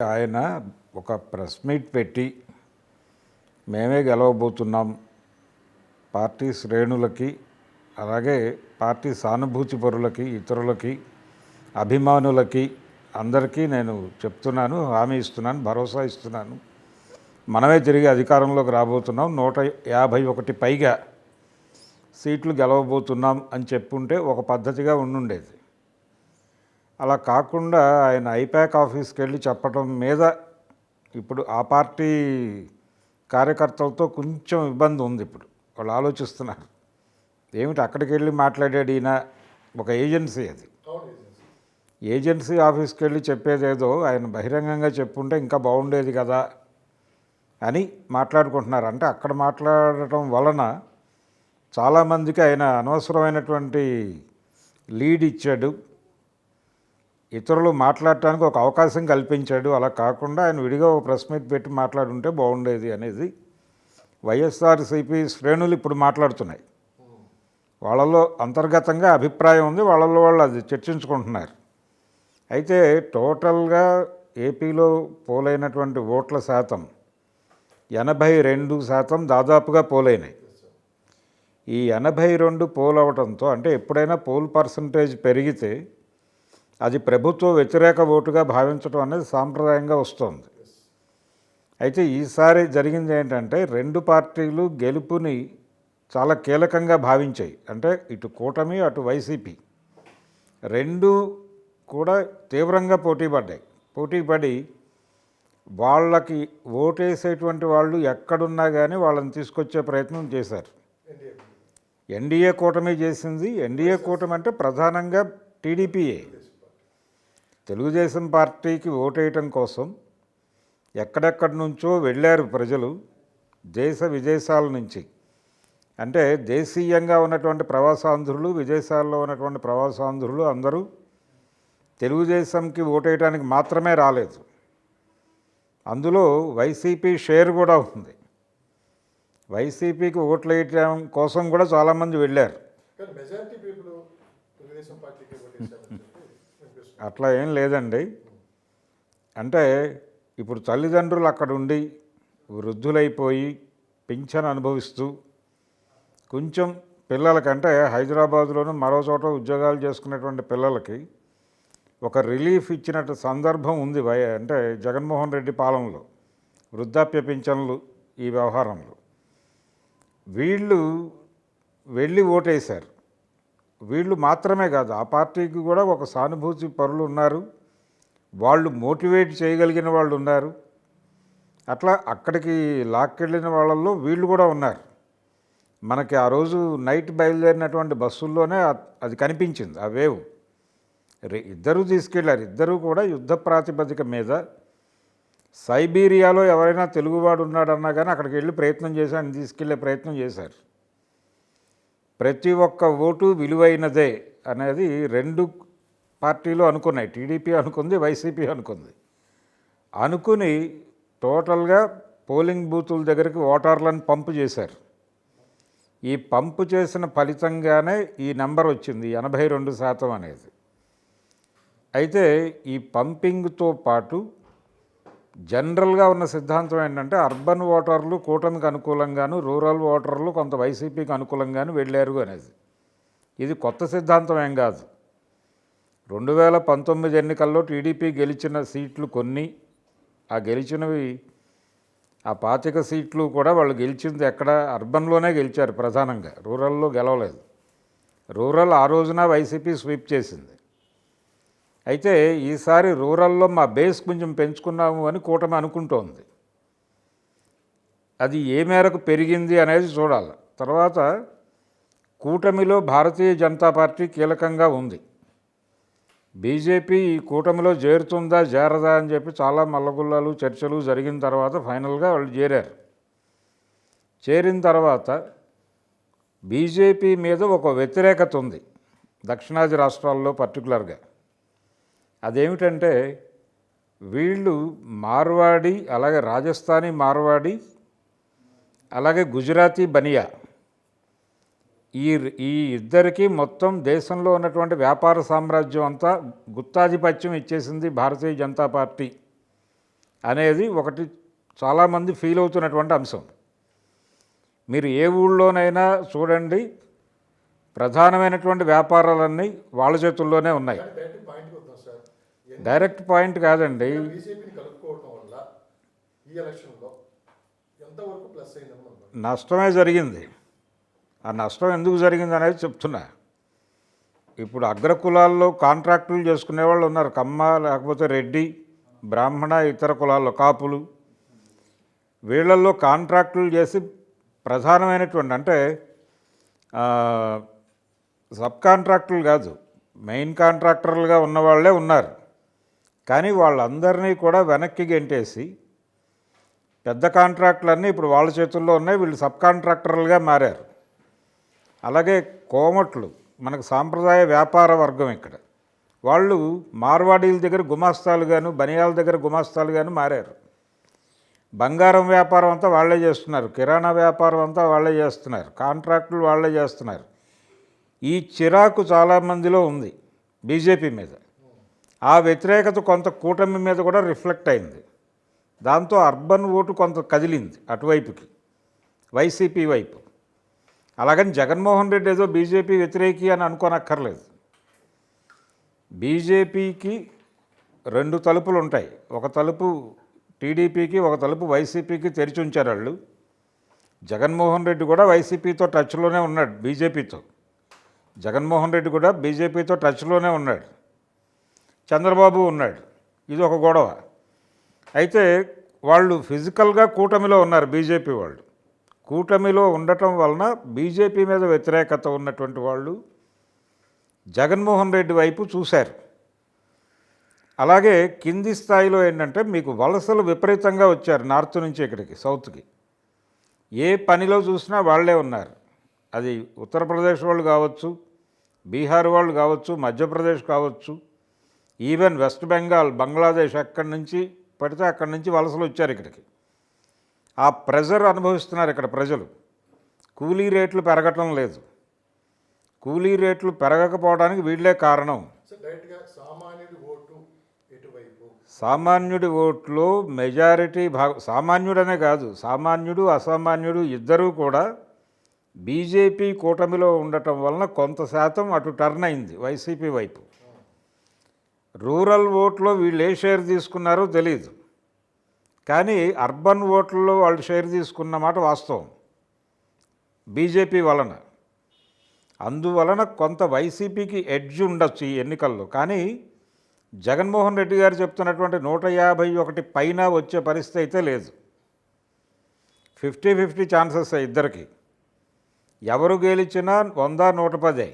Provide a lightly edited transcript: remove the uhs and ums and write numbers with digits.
ఆయన ఒక press meet పెట్టి మేమే గెలవబోతున్నాం పార్టీ శ్రేణులకి, అలాగే పార్టీ సానుభూతి పరులకి, ఇతరులకి, అభిమానులకి అందరికీ నేను చెప్తున్నాను, హామీ ఇస్తున్నాను, భరోసా ఇస్తున్నాను. మనమే తిరిగి అధికారంలోకి రాబోతున్నాం, 151 పైగా సీట్లు గెలవబోతున్నాం అని చెప్పుంటే ఒక పద్ధతిగా ఉండుండేది. అలా కాకుండా ఆయన ఐపాక్ ఆఫీస్కి వెళ్ళి చెప్పడం మీద ఇప్పుడు ఆ పార్టీ కార్యకర్తలతో కొంచెం ఇబ్బంది ఉంది. ఇప్పుడు వాళ్ళు ఆలోచిస్తున్నారు, ఏమిటి అక్కడికి వెళ్ళి మాట్లాడాడు ఈయన, ఒక ఏజెన్సీ అది, ఏజెన్సీ ఆఫీస్కి వెళ్ళి చెప్పేదేదో ఆయన బహిరంగంగా చెప్పుంటే ఇంకా బాగుండేది కదా అని మాట్లాడుకుంటున్నారు. అంటే అక్కడ మాట్లాడటం వలన చాలామందికి ఆయన అనవసరమైనటువంటి లీడ్ ఇచ్చాడు, ఇతరులు మాట్లాడటానికి ఒక అవకాశం కల్పించాడు. అలా కాకుండా ఆయన విడిగా ఒక ప్రెస్ మీట్ పెట్టి మాట్లాడుంటే బాగుండేది అనేది వైఎస్ఆర్సీపీ శ్రేణులు ఇప్పుడు మాట్లాడుతున్నాయి. వాళ్ళలో అంతర్గతంగా అభిప్రాయం ఉంది, వాళ్ళలో వాళ్ళు అది చర్చించుకుంటున్నారు. అయితే టోటల్గా ఏపీలో పోలైనటువంటి ఓట్ల శాతం 82% దాదాపుగా పోలైనాయి. ఈ 82 పోల్ అవడంతో, అంటే ఎప్పుడైనా పోల్ పర్సంటేజ్ పెరిగితే అది ప్రభుత్వ వ్యతిరేక ఓటుగా భావించడం అనేది సాంప్రదాయంగా వస్తుంది. అయితే ఈసారి జరిగింది ఏంటంటే, రెండు పార్టీలు గెలుపుని చాలా కీలకంగా భావించాయి. అంటే ఇటు కూటమి, అటు వైసీపీ రెండు కూడా తీవ్రంగా పోటీపడి వాళ్ళకి ఓటేసేటువంటి వాళ్ళు ఎక్కడున్నా కానీ వాళ్ళని తీసుకొచ్చే ప్రయత్నం చేశారు. ఎన్డీఏ కూటమి చేసింది. ఎన్డీఏ కూటమి అంటే ప్రధానంగా టీడీపీయే. తెలుగుదేశం పార్టీకి ఓటేయటం కోసం ఎక్కడెక్కడి నుంచో వెళ్ళారు ప్రజలు, దేశ విదేశాల నుంచి. అంటే దేశీయంగా ఉన్నటువంటి ప్రవాసాంధ్రులు, విదేశాల్లో ఉన్నటువంటి ప్రవాసాంధ్రులు అందరూ తెలుగుదేశంకి ఓటేయడానికి మాత్రమే రాలేదు. అందులో వైసీపీ షేర్ కూడా ఉంది. వైసీపీకి ఓట్లు వేయటం కోసం కూడా చాలామంది వెళ్ళారు. అట్లా ఏం లేదండి. అంటే ఇప్పుడు తల్లిదండ్రులు అక్కడ ఉండి వృద్ధులైపోయి పింఛన్ అనుభవిస్తూ కొంచెం పిల్లలకంటే హైదరాబాద్లోనూ మరో చోట ఉద్యోగాలు చేసుకునేటువంటి పిల్లలకి ఒక రిలీఫ్ ఇచ్చినట్టు సందర్భం ఉంది. అంటే జగన్మోహన్ రెడ్డి పాలనలో వృద్ధాప్య పింఛన్లు ఈ వ్యవహారంలో వీళ్ళు వెళ్ళి ఓటేశారు. వీళ్ళు మాత్రమే కాదు, ఆ పార్టీకి కూడా ఒక సానుభూతి పరులు ఉన్నారు, వాళ్ళు మోటివేట్ చేయగలిగిన వాళ్ళు ఉన్నారు. అట్లా అక్కడికి లాక్కెళ్ళిన వాళ్ళల్లో వీళ్ళు కూడా ఉన్నారు. మనకి ఆ రోజు నైట్ బయలుదేరినటువంటి బస్సుల్లోనే అది కనిపించింది, ఆ వేవ్. ఇద్దరూ తీసుకెళ్లారు. ఇద్దరూ కూడా యుద్ధ ప్రాతిపదిక మీద సైబీరియాలో ఎవరైనా తెలుగువాడు ఉన్నాడన్నా కానీ అక్కడికి వెళ్ళి ప్రయత్నం చేసి ఆయన తీసుకెళ్లే ప్రయత్నం చేశారు. ప్రతి ఒక్క ఓటు విలువైనదే అనేది రెండు పార్టీలు అనుకున్నాయి. టీడీపీ అనుకుంది, వైసీపీ అనుకుని టోటల్గా పోలింగ్ బూతుల దగ్గరికి ఓటర్లను పంపు చేశారు. ఈ పంపు చేసిన ఫలితంగానే ఈ నెంబర్ వచ్చింది 82% అనేది. అయితే ఈ పంపింగ్తో పాటు జనరల్గా ఉన్న సిద్ధాంతం ఏంటంటే, అర్బన్ ఓటర్లు కూటమికి అనుకూలంగాను, రూరల్ ఓటర్లు కొంత వైసీపీకి అనుకూలంగాను వెళ్ళారు అనేది. ఇది కొత్త సిద్ధాంతం ఏం కాదు. 2019 ఎన్నికల్లో టీడీపీ గెలిచిన సీట్లు కొన్ని, ఆ గెలిచినవి ఆ 25 సీట్లు కూడా వాళ్ళు గెలిచింది ఎక్కడ, అర్బన్లోనే గెలిచారు ప్రధానంగా, రూరల్లో గెలవలేదు. రూరల్ ఆ రోజున వైసీపీ స్వీప్ చేసింది. అయితే ఈసారి రూరల్లో మా బేస్ కొంచెం పెంచుకున్నాము అని కూటమి అనుకుంటోంది. అది ఏ మేరకు పెరిగింది అనేది చూడాలి. తర్వాత కూటమిలో భారతీయ జనతా పార్టీ కీలకంగా ఉంది. బీజేపీ ఈ కూటమిలో చేరుతుందా చేరదా అని చెప్పి చాలా మల్లగుల్లాలు చర్చలు జరిగిన తర్వాత ఫైనల్గా వాళ్ళు చేరారు. చేరిన తర్వాత బీజేపీ మీద ఒక వ్యతిరేకత ఉంది దక్షిణాది రాష్ట్రాల్లో పర్టికులర్గా. అదేమిటంటే, వీళ్ళు మార్వాడి, అలాగే రాజస్థానీ మార్వాడి, అలాగే గుజరాతీ బనియా, ఈ ఇద్దరికి మొత్తం దేశంలో ఉన్నటువంటి వ్యాపార సామ్రాజ్యం అంతా గుత్తాధిపత్యం ఇచ్చేసింది భారతీయ జనతా పార్టీ అనేది ఒకటి చాలామంది ఫీల్ అవుతున్నటువంటి అంశం. మీరు ఏ ఊళ్ళోనైనా చూడండి, ప్రధానమైనటువంటి వ్యాపారాలన్నీ వాళ్ళ చేతుల్లోనే ఉన్నాయి. డైరెక్ట్ పాయింట్ కాదండి. నష్టమే జరిగింది. ఆ నష్టం ఎందుకు జరిగింది అనేది చెప్తున్నా. ఇప్పుడు అగ్రకులాల్లో కాంట్రాక్టులు చేసుకునే వాళ్ళు ఉన్నారు, కమ్మ, లేకపోతే రెడ్డి, బ్రాహ్మణ, ఇతర కులాల్లో కాపులు. వీళ్ళల్లో కాంట్రాక్టులు చేసి ప్రధానమైనటువంటి అంటే సబ్ కాంట్రాక్టులు కాదు, మెయిన్ కాంట్రాక్టర్లుగా ఉన్నవాళ్లే ఉన్నారు. కానీ వాళ్ళందరినీ కూడా వెనక్కి గెంటేసి పెద్ద కాంట్రాక్టులన్నీ ఇప్పుడు వాళ్ళ చేతుల్లో ఉన్నాయి, వీళ్ళు సబ్ కాంట్రాక్టర్లుగా మారారు. అలాగే కోమట్లు, మనకు సాంప్రదాయ వ్యాపార వర్గం ఇక్కడ, వాళ్ళు మార్వాడీల దగ్గర గుమాస్తాలుగాను, బనియాల దగ్గర గుమాస్తాలుగాను మారారు. బంగారం వ్యాపారం అంతా వాళ్ళే చేస్తున్నారు, కిరాణా వ్యాపారం అంతా వాళ్ళే చేస్తున్నారు, కాంట్రాక్టులు వాళ్ళే చేస్తున్నారు. ఈ చిరాకు చాలామందిలో ఉంది బీజేపీ మీద. ఆ వ్యతిరేకత కొంత కూటమి మీద కూడా రిఫ్లెక్ట్ అయింది. దాంతో అర్బన్ ఓటు కొంత కదిలింది అటువైపుకి, వైసీపీ వైపు. అలాగని జగన్మోహన్ రెడ్డి ఏదో బీజేపీ వ్యతిరేకి అని అనుకోనక్కర్లేదు. బీజేపీకి రెండు తలుపులు ఉంటాయి, ఒక తలుపు టీడీపీకి, ఒక తలుపు వైసీపీకి తెరిచి ఉంచారు వాళ్ళు. జగన్మోహన్ రెడ్డి కూడా వైసీపీతో టచ్లోనే ఉన్నాడు, బీజేపీతో. జగన్మోహన్ రెడ్డి కూడా బీజేపీతో టచ్లోనే ఉన్నాడు, చంద్రబాబు ఉన్నాడు. ఇది ఒక గొడవ. అయితే వాళ్ళు ఫిజికల్గా కూటమిలో ఉన్నారు, బీజేపీ వాళ్ళు. కూటమిలో ఉండటం వలన బీజేపీ మీద వ్యతిరేకత ఉన్నటువంటి వాళ్ళు జగన్మోహన్ రెడ్డి వైపు చూశారు. అలాగే కింది స్థాయిలో ఏంటంటే మీకు వలసలు విపరీతంగా వచ్చారు, నార్త్ నుంచి ఇక్కడికి సౌత్కి. ఏ పనిలో చూసినా వాళ్ళే ఉన్నారు. అది ఉత్తరప్రదేశ్ వాళ్ళు కావచ్చు, బీహార్ వాళ్ళు కావచ్చు, మధ్యప్రదేశ్ కావచ్చు, ఈవెన్ వెస్ట్ బెంగాల్, బంగ్లాదేశ్, ఎక్కడి నుంచి పడితే అక్కడి నుంచి వలసలు వచ్చారు ఇక్కడికి. ఆ ప్రెజర్ అనుభవిస్తున్నారు ఇక్కడ ప్రజలు. కూలీ రేట్లు పెరగటం లేదు. కూలీ రేట్లు పెరగకపోవడానికి వీళ్ళే కారణం. సామాన్యుడి ఓట్లో మెజారిటీ సామాన్యుడనే కాదు, సామాన్యుడు అసామాన్యుడు ఇద్దరూ కూడా బీజేపీ కూటమిలో ఉండటం వలన కొంత శాతం అటు టర్న్ అయింది వైసీపీ వైపు. రూరల్ ఓట్లో వీళ్ళు ఏ షేర్ తీసుకున్నారో తెలియదు, కానీ అర్బన్ ఓట్లలో వాళ్ళు షేర్ తీసుకున్న మాట వాస్తవం బీజేపీ వలన. అందువలన కొంత వైసీపీకి ఎడ్జ్ ఉండొచ్చు ఈ ఎన్నికల్లో. కానీ జగన్మోహన్ రెడ్డి గారు చెప్తున్నటువంటి 151 పైన వచ్చే పరిస్థితి అయితే లేదు. 50-50 ఛాన్సెస్ ఇద్దరికి. ఎవరు గెలిచినా 100-110.